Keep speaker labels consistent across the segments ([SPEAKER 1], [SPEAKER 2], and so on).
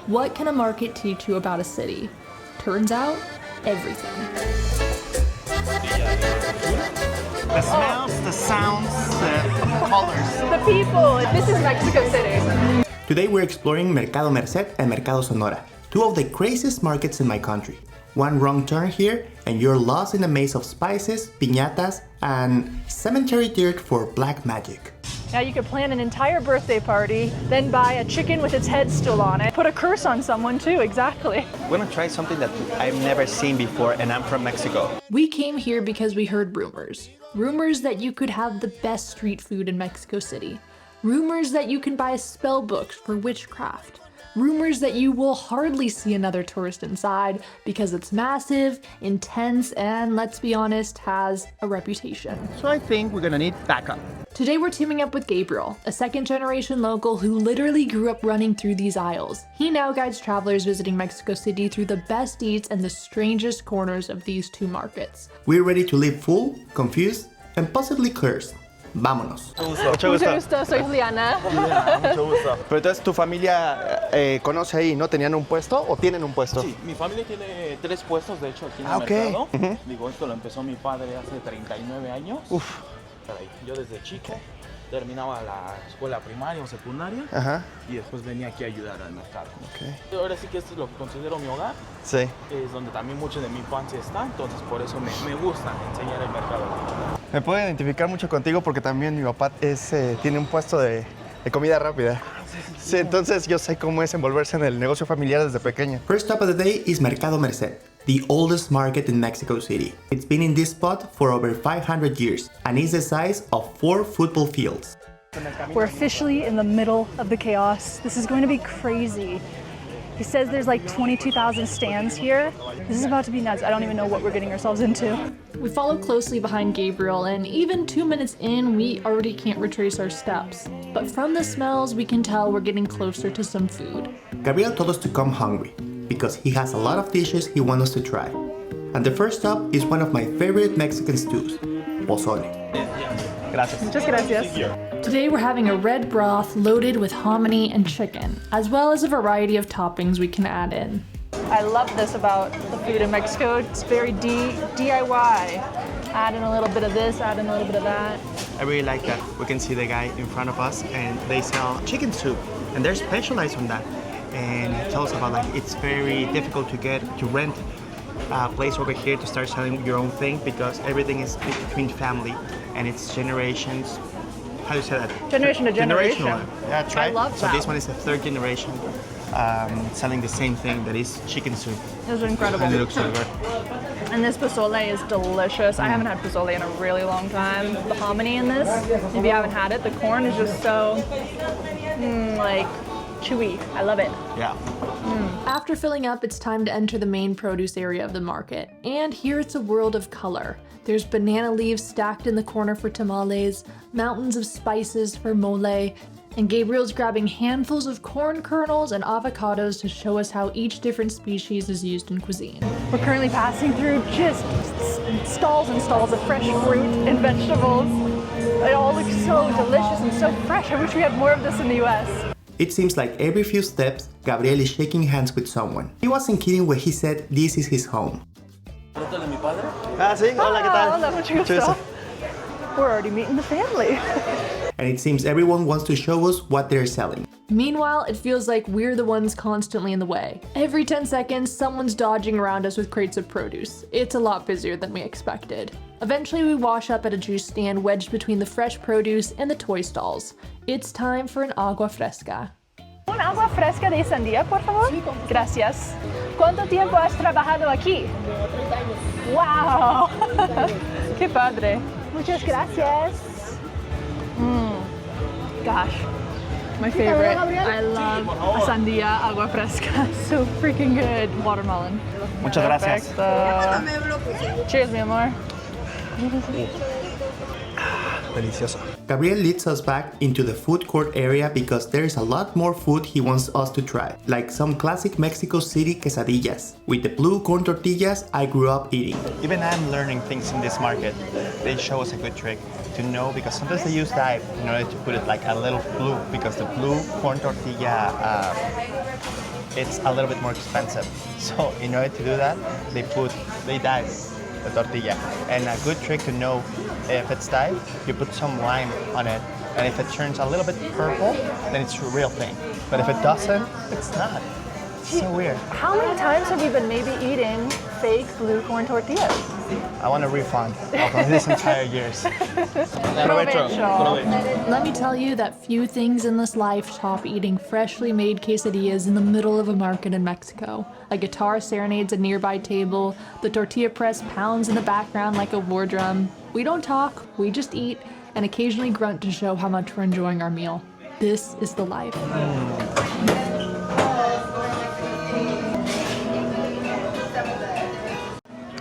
[SPEAKER 1] What can a market teach you about a city? Turns out, everything.
[SPEAKER 2] The smells, the sounds, the colors.
[SPEAKER 3] The people. This is Mexico City.
[SPEAKER 4] Today we're exploring Mercado Merced and Mercado Sonora, two of the craziest markets in my country. One wrong turn here and you're lost in a maze of spices, piñatas, and cemetery dirt for black magic.
[SPEAKER 3] Now you could plan an entire birthday party, then buy a chicken with its head still on it. Put a curse on someone too, exactly.
[SPEAKER 2] We're gonna try something that I've never seen before, and I'm from Mexico.
[SPEAKER 1] We came here because we heard rumors. Rumors that you could have the best street food in Mexico City. Rumors that you can buy spell books for witchcraft. Rumors that you will hardly see another tourist inside because it's massive, intense, and let's be honest, has a reputation.
[SPEAKER 2] So I think we're gonna need backup.
[SPEAKER 1] Today we're teaming up with Gabriel, a second-generation local who literally grew up running through these aisles. He now guides travelers visiting Mexico City through the best eats and the strangest corners of these two markets.
[SPEAKER 4] We're ready to live full, confused, and possibly cursed. Vámonos.
[SPEAKER 3] Mucho gusto, soy Juliana.
[SPEAKER 2] Mucho gusto. Pero entonces tu familia conoce ahí, ¿no? ¿Tenían un puesto o tienen un puesto?
[SPEAKER 5] Sí, mi familia tiene 3 puestos, de hecho, aquí en el mercado. Digo, esto lo empezó mi padre hace 39 años.
[SPEAKER 2] Uf.
[SPEAKER 5] Yo desde chico terminaba la escuela primaria o secundaria y después venía aquí a ayudar al mercado. Ahora sí que esto es lo que considero mi hogar.
[SPEAKER 2] Sí.
[SPEAKER 5] Es donde también mucho de mi infancia está, entonces por eso me gusta enseñar el mercado.
[SPEAKER 2] Me puedo identificar mucho contigo porque también mi papá tiene un puesto de comida rápida. Sí, entonces yo sé cómo es envolverse en el negocio familiar desde pequeño.
[SPEAKER 4] First stop of the day is Mercado Merced, the oldest market in Mexico City. It's been in this spot for over 500 years and is the size of 4 football fields.
[SPEAKER 3] We're officially in the middle of the chaos. This is going to be crazy. He says there's like 22,000 stands here. This is about to be nuts. I don't even know what we're getting ourselves into.
[SPEAKER 1] We follow closely behind Gabriel, and even 2 minutes in, we already can't retrace our steps. But from the smells, we can tell we're getting closer to some food.
[SPEAKER 4] Gabriel told us to come hungry because he has a lot of dishes he wants us to try. And the first stop is one of my favorite Mexican stews, pozole.
[SPEAKER 2] Gracias.
[SPEAKER 3] Muchas gracias.
[SPEAKER 1] Today we're having a red broth loaded with hominy and chicken, as well as a variety of toppings we can add in.
[SPEAKER 3] I love this about the food in Mexico. It's very DIY. Add in a little bit of this, add in a little bit of that.
[SPEAKER 2] I really like that we can see the guy in front of us and they sell chicken soup and they're specialized on that. And he tells us about like it's very difficult to rent a place over here to start selling your own thing because everything is between family and it's generations. How do you say that?
[SPEAKER 3] Generation to generation.
[SPEAKER 2] Generational. Yeah, that's right.
[SPEAKER 3] I love that.
[SPEAKER 2] So this one is the 3rd generation selling the same thing that is chicken soup.
[SPEAKER 3] This is incredible.
[SPEAKER 2] And it looks so good.
[SPEAKER 3] And this pozole is delicious. I haven't had pozole in a really long time. The hominy in this, if you haven't had it, the corn is just so like chewy. I love it.
[SPEAKER 2] Yeah.
[SPEAKER 1] After filling up, it's time to enter the main produce area of the market. And here it's a world of color. There's banana leaves stacked in the corner for tamales, mountains of spices for mole, and Gabriel's grabbing handfuls of corn kernels and avocados to show us how each different species is used in cuisine.
[SPEAKER 3] We're currently passing through just stalls and stalls of fresh fruit and vegetables. It all looks so delicious and so fresh. I wish we had more of this in the US.
[SPEAKER 4] It seems like every few steps, Gabriel is shaking hands with someone. He wasn't kidding when he said this is his home.
[SPEAKER 5] Pregúntale a mi padre.
[SPEAKER 2] Ah, sí. Hola, ¿qué tal?
[SPEAKER 3] Hola, mucho gusto. We're already meeting the family.
[SPEAKER 4] And it seems everyone wants to show us what they're selling.
[SPEAKER 1] Meanwhile, it feels like we're the ones constantly in the way. Every 10 seconds, someone's dodging around us with crates of produce. It's a lot busier than we expected. Eventually, we wash up at a juice stand wedged between the fresh produce and the toy stalls. It's time for an agua fresca.
[SPEAKER 3] Un agua fresca de sandía, por favor. Sí, gracias. ¿Cuánto tiempo has trabajado aquí?
[SPEAKER 6] 30 años.
[SPEAKER 3] ¡Wow! ¡Qué padre! Muchas gracias. Gosh, my favorite. I love a sandía agua fresca. So freaking good. Watermelon.
[SPEAKER 2] Muchas gracias.
[SPEAKER 3] Cheers, mi amor.
[SPEAKER 2] Delicioso.
[SPEAKER 4] Gabriel leads us back into the food court area because there is a lot more food he wants us to try, like some classic Mexico City quesadillas, with the blue corn tortillas I grew up eating.
[SPEAKER 2] Even I'm learning things in this market. They show us a good trick to know because sometimes they use dye in order to put it like a little blue because the blue corn tortilla
[SPEAKER 4] it's a little bit more expensive. So in order to do that, they dice the tortilla. And a good trick to know if it's dyed, you put some lime on it. And if it turns a little bit purple, then it's a real thing. But if it doesn't, it's not. It's so weird.
[SPEAKER 3] How many times have you been maybe eating fake blue corn tortillas?
[SPEAKER 4] I want a refund of these entire years.
[SPEAKER 1] Let me tell you that few things in this life top eating freshly made quesadillas in the middle of a market in Mexico. A guitar serenades a nearby table, the tortilla press pounds in the background like a war drum. We don't talk, we just eat, and occasionally grunt to show how much we're enjoying our meal. This is the life.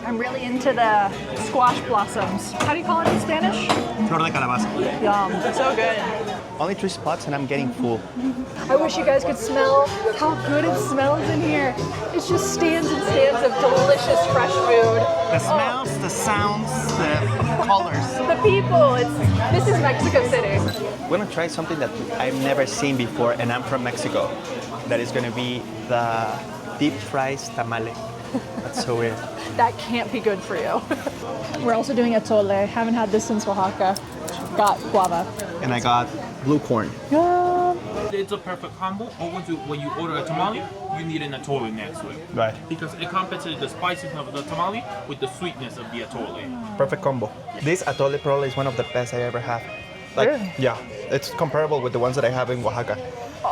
[SPEAKER 3] I'm really into the squash blossoms. How do you call it in Spanish?
[SPEAKER 2] Flor de calabaza.
[SPEAKER 3] Yum, so good.
[SPEAKER 4] Only 3 spots and I'm getting full.
[SPEAKER 3] I wish you guys could smell how good it smells in here. It just stands and stands of delicious fresh food.
[SPEAKER 2] The smells, the sounds, the colors.
[SPEAKER 3] The people, this is Mexico City.
[SPEAKER 4] We're gonna try something that I've never seen before, and I'm from Mexico. That is gonna be the deep fried tamale. That's so weird.
[SPEAKER 3] That can't be good for you. We're also doing atole. Haven't had this since Oaxaca. Got guava.
[SPEAKER 4] And I got blue corn.
[SPEAKER 3] Yum.
[SPEAKER 6] It's a perfect combo. Always when you order a tamale, you need an atole next to it.
[SPEAKER 4] Right.
[SPEAKER 6] Because it compensates the spiciness of the tamale with the sweetness of the atole.
[SPEAKER 4] Perfect combo. This atole probably is one of the best I ever had. Like,
[SPEAKER 3] Really?
[SPEAKER 4] yeah, it's comparable with the ones that I have in Oaxaca.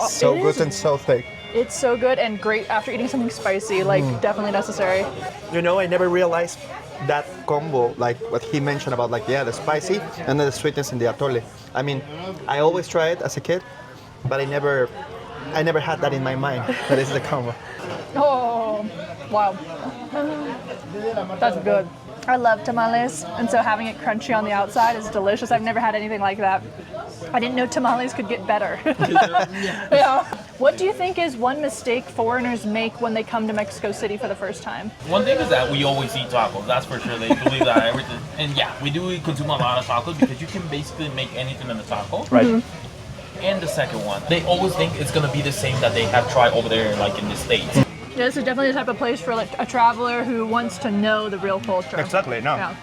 [SPEAKER 4] So
[SPEAKER 3] it
[SPEAKER 4] good
[SPEAKER 3] is.
[SPEAKER 4] and so thick.
[SPEAKER 3] It's so good and great after eating something spicy, like definitely necessary.
[SPEAKER 4] You know, I never realized that combo, like what he mentioned about, like, yeah, the spicy and then the sweetness in the atole. I mean, I always try it as a kid, but I never had that in my mind. That is the combo.
[SPEAKER 3] Oh, wow. That's good. I love tamales, and so having it crunchy on the outside is delicious. I've never had anything like that. I didn't know tamales could get better. Yeah. What do you think is one mistake foreigners make when they come to Mexico City for the first time?
[SPEAKER 6] One thing is that we always eat tacos. That's for sure. They believe that everything. And yeah, we do consume a lot of tacos because you can basically make anything in the taco.
[SPEAKER 4] Right.
[SPEAKER 6] And the second one, they always think it's gonna be the same that they have tried over there, like in the States.
[SPEAKER 3] Yeah, this is definitely the type of place for like a traveler who wants to know the real culture.
[SPEAKER 4] Exactly, no.
[SPEAKER 3] Yeah.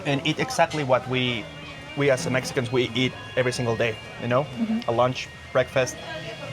[SPEAKER 4] And eat exactly what we as Mexicans, we eat every single day, you know? A lunch, breakfast,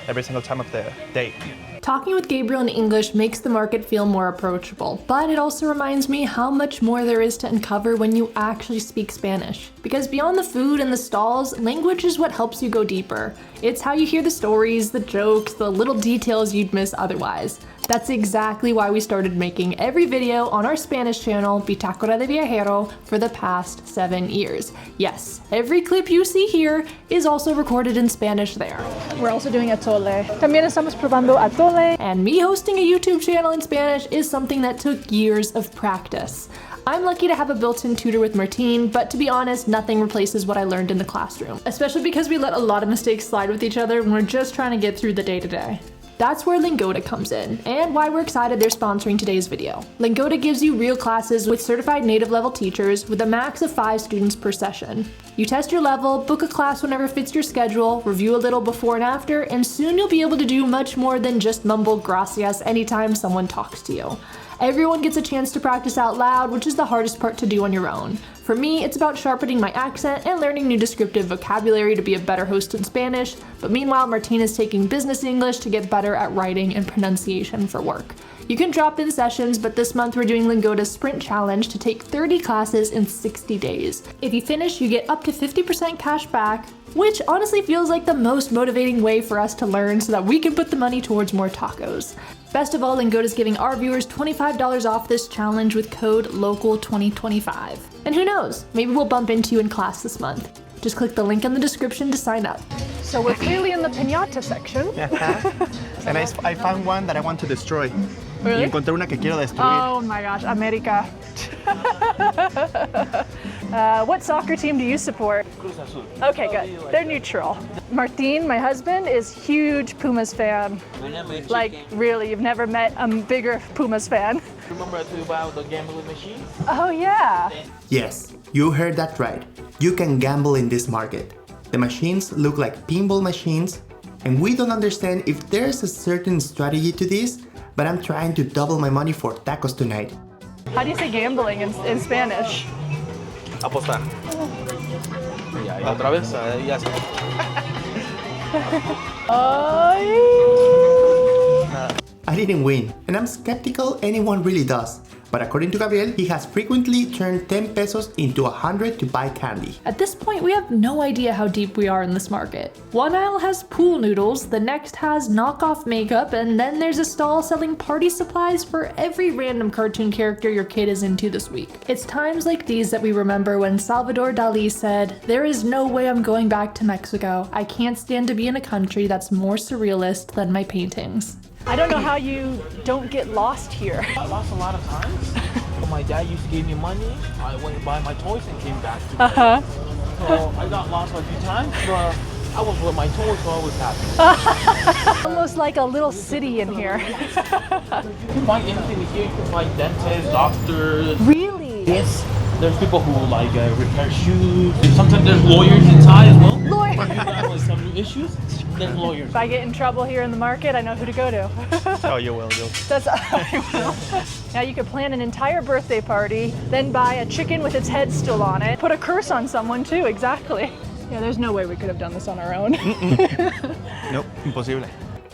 [SPEAKER 4] every single time of the day.
[SPEAKER 1] Talking with Gabriel in English makes the market feel more approachable, but it also reminds me how much more there is to uncover when you actually speak Spanish. Because beyond the food and the stalls, language is what helps you go deeper. It's how you hear the stories, the jokes, the little details you'd miss otherwise. That's exactly why we started making every video on our Spanish channel, Bitácora de Viajero, for the past 7 years. Yes, every clip you see here is also recorded in Spanish there.
[SPEAKER 3] We're also doing atole. También estamos probando atole.
[SPEAKER 1] And me hosting a YouTube channel in Spanish is something that took years of practice. I'm lucky to have a built-in tutor with Martine, but to be honest, nothing replaces what I learned in the classroom, especially because we let a lot of mistakes slide with each other when we're just trying to get through the day-to-day. That's where Lingoda comes in, and why we're excited they're sponsoring today's video. Lingoda gives you real classes with certified native level teachers with a max of 5 students per session. You test your level, book a class whenever fits your schedule, review a little before and after, and soon you'll be able to do much more than just mumble gracias anytime someone talks to you. Everyone gets a chance to practice out loud, which is the hardest part to do on your own. For me, it's about sharpening my accent and learning new descriptive vocabulary to be a better host in Spanish, but meanwhile, Martine is taking business English to get better at writing and pronunciation for work. You can drop in sessions, but this month we're doing Lingoda's Sprint Challenge to take 30 classes in 60 days. If you finish, you get up to 50% cash back, which honestly feels like the most motivating way for us to learn so that we can put the money towards more tacos. Best of all, Lingoda is giving our viewers $25 off this challenge with code LOCAL2025. And who knows, maybe we'll bump into you in class this month. Just click the link in the description to sign up.
[SPEAKER 3] So we're clearly in the piñata section.
[SPEAKER 4] And I found one that I want to destroy.
[SPEAKER 3] Really?
[SPEAKER 4] Y encontré una que quiero destruir.
[SPEAKER 3] Oh my gosh, America. What soccer team do you support?
[SPEAKER 6] Cruz Azul.
[SPEAKER 3] Okay, good. They're neutral. Martine, my husband, is huge Pumas fan. Like, really, you've never met a bigger Pumas fan.
[SPEAKER 6] Remember I told you about the gambling machine?
[SPEAKER 3] Oh yeah.
[SPEAKER 4] Yes, you heard that right. You can gamble in this market. The machines look like pinball machines, And we don't understand if there's a certain strategy to this, but I'm trying to double my money for tacos tonight.
[SPEAKER 3] How do you say gambling in Spanish?
[SPEAKER 5] Apostar. Ya, y otra vez, ya se.
[SPEAKER 4] I didn't win, and I'm skeptical anyone really does. But according to Gabriel, he has frequently turned 10 pesos into 100 to buy candy.
[SPEAKER 1] At this point, we have no idea how deep we are in this market. One aisle has pool noodles, the next has knockoff makeup, and then there's a stall selling party supplies for every random cartoon character your kid is into this week. It's times like these that we remember when Salvador Dali said, "There is no way I'm going back to Mexico. I can't stand to be in a country that's more surrealist than my paintings."
[SPEAKER 3] I don't know how you don't get lost here.
[SPEAKER 5] I lost a lot of times. My dad used to give me money. I went to buy my toys and came back to bed. So I got lost a few times, but I was with my toys, so I was happy.
[SPEAKER 3] Almost like a little city in here.
[SPEAKER 5] You can find anything here. You can find dentists, doctors.
[SPEAKER 3] Really?
[SPEAKER 5] Yes. There's people who like repair shoes. Sometimes there's lawyers inside as well.
[SPEAKER 3] Lawyers.
[SPEAKER 5] If you have like some new issues, there's lawyers.
[SPEAKER 3] If I get in trouble here in the market, I know who to go to.
[SPEAKER 2] Oh, you will.
[SPEAKER 3] That's Now you could plan an entire birthday party, then buy a chicken with its head still on it, put a curse on someone too, exactly. Yeah, there's no way we could have done this on our own.
[SPEAKER 2] Nope, imposible.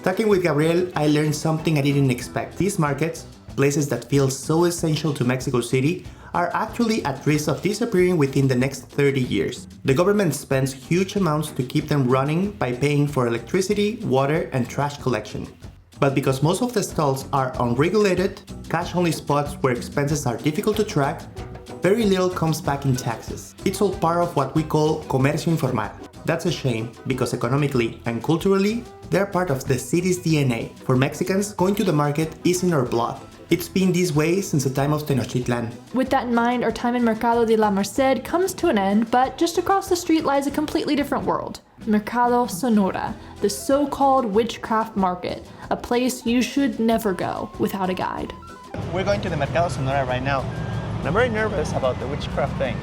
[SPEAKER 4] Talking with Gabriel, I learned something I didn't expect. These markets, places that feel so essential to Mexico City, are actually at risk of disappearing within the next 30 years. The government spends huge amounts to keep them running by paying for electricity, water, and trash collection. But because most of the stalls are unregulated, cash-only spots where expenses are difficult to track, very little comes back in taxes. It's all part of what we call comercio informal. That's a shame, because economically and culturally, they're part of the city's DNA. For Mexicans, going to the market is in our blood. It's been this way since the time of Tenochtitlan.
[SPEAKER 1] With that in mind, our time in Mercado de la Merced comes to an end, but just across the street lies a completely different world. Mercado Sonora, the so-called witchcraft market, a place you should never go without a guide.
[SPEAKER 2] We're going to the Mercado Sonora right now. And I'm very nervous about the witchcraft thing.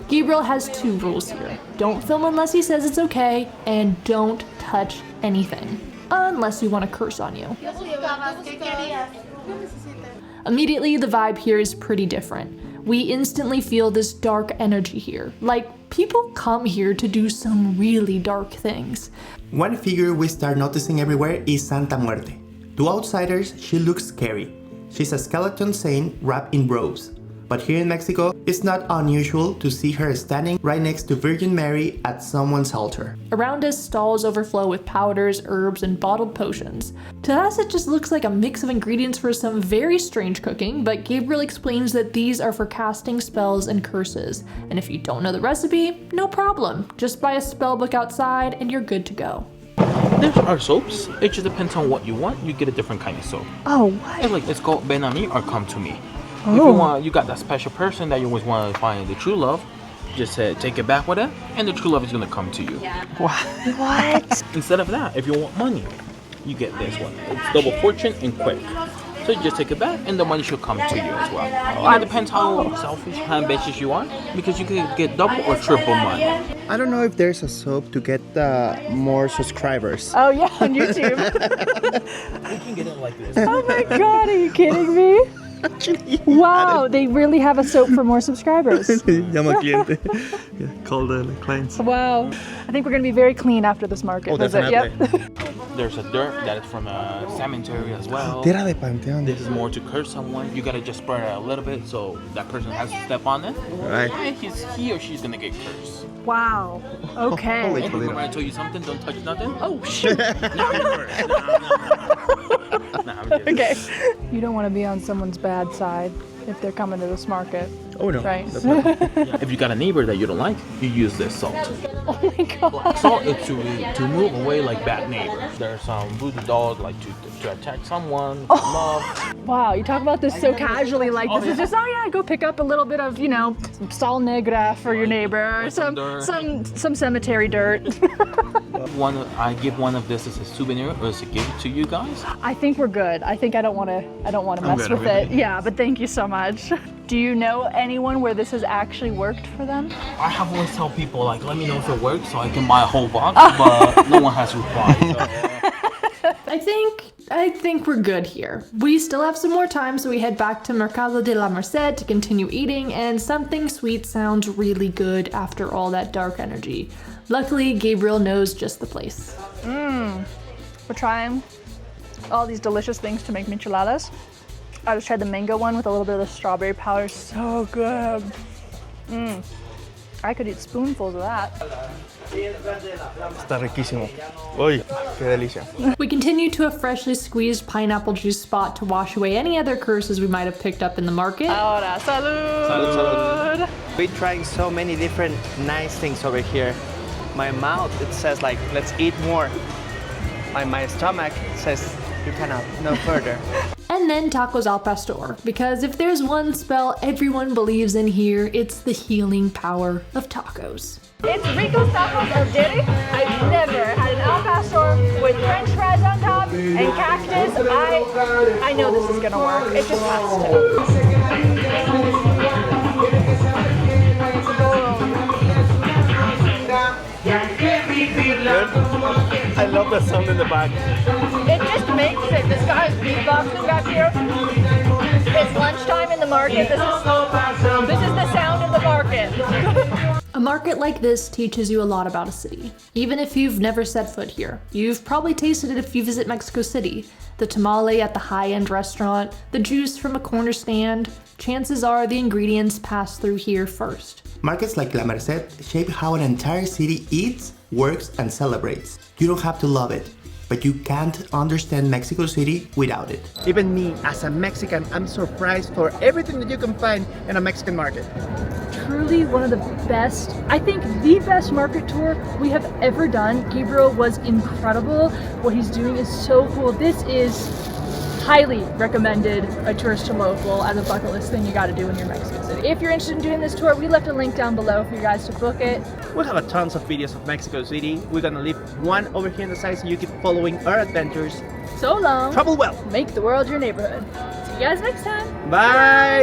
[SPEAKER 1] Gabriel has 2 rules here. Don't film unless he says it's okay, and don't touch anything. Unless we want to curse on you. Immediately, the vibe here is pretty different. We instantly feel this dark energy here. Like, people come here to do some really dark things.
[SPEAKER 4] One figure we start noticing everywhere is Santa Muerte. To outsiders, she looks scary. She's a skeleton saint wrapped in robes. But here in Mexico, it's not unusual to see her standing right next to Virgin Mary at someone's altar.
[SPEAKER 1] Around us, stalls overflow with powders, herbs, and bottled potions. To us, it just looks like a mix of ingredients for some very strange cooking, but Gabriel explains that these are for casting spells and curses. And if you don't know the recipe, no problem. Just buy a spell book outside and you're good to go.
[SPEAKER 5] There's our soaps. It just depends on what you want. You get a different kind of soap.
[SPEAKER 3] Oh, what?
[SPEAKER 5] It's called Ven a mí or Come to Me. If you want, you got that special person that you always want to find the true love, just take it back with it, and the true love is gonna come to you.
[SPEAKER 3] What?
[SPEAKER 5] Instead of that, if you want money, you get this one. It's double fortune and quick. So you just take it back, and the money should come to you as well. And it depends how selfish, how ambitious you are, because you can get double or triple money.
[SPEAKER 2] I don't know if there's a soap to get more subscribers.
[SPEAKER 3] Oh yeah, on YouTube.
[SPEAKER 5] We can get it like this.
[SPEAKER 3] Oh my god, are you kidding me? Wow, they really have a soap for more subscribers.
[SPEAKER 2] Llama cliente. Yeah, call the clients.
[SPEAKER 3] Wow. I think we're going to be very clean after this market.
[SPEAKER 2] Oh,
[SPEAKER 3] visit.
[SPEAKER 2] definitely.
[SPEAKER 3] Yep.
[SPEAKER 5] There's a dirt that is from a cemetery as well.
[SPEAKER 2] Tierra de Panteón.
[SPEAKER 5] This is more to curse someone. You gotta just spread it a little bit so that person has to step on it.
[SPEAKER 2] Right.
[SPEAKER 5] And he or she's gonna get cursed.
[SPEAKER 3] Wow. Okay.
[SPEAKER 2] Holy
[SPEAKER 5] And
[SPEAKER 2] Toledo.
[SPEAKER 5] remember I told you something? Don't touch nothing?
[SPEAKER 3] Oh, shoot.
[SPEAKER 5] Now you're cursed. Nah, I'm just-
[SPEAKER 3] Okay. You don't want to be on someone's bad side if they're coming to this market.
[SPEAKER 2] Oh no.
[SPEAKER 3] Right.
[SPEAKER 5] Yeah, if you got a neighbor that you don't like, you use this salt.
[SPEAKER 3] Oh my god.
[SPEAKER 5] Salt is to move away like bad neighbors. There's some voodoo dolls like to attack someone, love.
[SPEAKER 3] Wow, you talk about this so casually, like this is just, oh yeah, go pick up a little bit of, some sal negra for your neighbor, or
[SPEAKER 5] some
[SPEAKER 3] some cemetery dirt.
[SPEAKER 5] I give one of this as a souvenir or as a gift to you guys.
[SPEAKER 3] I think we're good. I think I don't want to mess
[SPEAKER 2] good,
[SPEAKER 3] with
[SPEAKER 2] I'm
[SPEAKER 3] it. Yeah, but thank you so much. Do you know anyone where this has actually worked for them?
[SPEAKER 5] I have always tell people like, let me know if it works so I can buy a whole box, but no one has replied. So.
[SPEAKER 1] I think we're good here. We still have some more time, so we head back to Mercado de la Merced to continue eating, and something sweet sounds really good after all that dark energy. Luckily, Gabriel knows just the place.
[SPEAKER 3] We're trying all these delicious things to make micheladas. I just tried the mango one with a little bit of the strawberry powder. So good. I could eat spoonfuls of that.
[SPEAKER 2] Está riquísimo. Uy, qué delicia.
[SPEAKER 1] We continue to a freshly squeezed pineapple juice spot to wash away any other curses we might have picked up in the market.
[SPEAKER 3] Ahora, salud!
[SPEAKER 2] Salud. We're trying so many different nice things over here. My mouth, it says like, let's eat more. My stomach says, you cannot, no further.
[SPEAKER 1] And then tacos al pastor, because if there's one spell everyone believes in here, it's the healing power of tacos.
[SPEAKER 3] It's Rico's Tacos El Diri. I've never had an al pastor with french fries on top and cactus. I know this is gonna work. It just has to.
[SPEAKER 2] I love the sound in the back.
[SPEAKER 3] It just makes it. This guy's beatboxing back here. It's lunchtime in the market. This is the sound of the market.
[SPEAKER 1] A market like this teaches you a lot about a city. Even if you've never set foot here, you've probably tasted it if you visit Mexico City. The tamale at the high-end restaurant, the juice from a corner stand, chances are the ingredients pass through here first.
[SPEAKER 4] Markets like La Merced shape how an entire city eats, works, and celebrates. You don't have to love it, but you can't understand Mexico City without it.
[SPEAKER 2] Even me, as a Mexican, I'm surprised for everything that you can find in a Mexican market.
[SPEAKER 3] Truly one of the best, I think the best market tour we have ever done. Gabriel was incredible. What he's doing is so cool. This is highly recommended a tourist to local as a bucket list thing you got to do when you're in Mexico City. If you're interested in doing this tour, we left a link down below for you guys to book it.
[SPEAKER 2] We have a tons of videos of Mexico City. We're gonna leave one over here on the side so you keep following our adventures.
[SPEAKER 3] So long.
[SPEAKER 2] Travel well.
[SPEAKER 3] Make the world your neighborhood. See you guys next time.
[SPEAKER 2] Bye.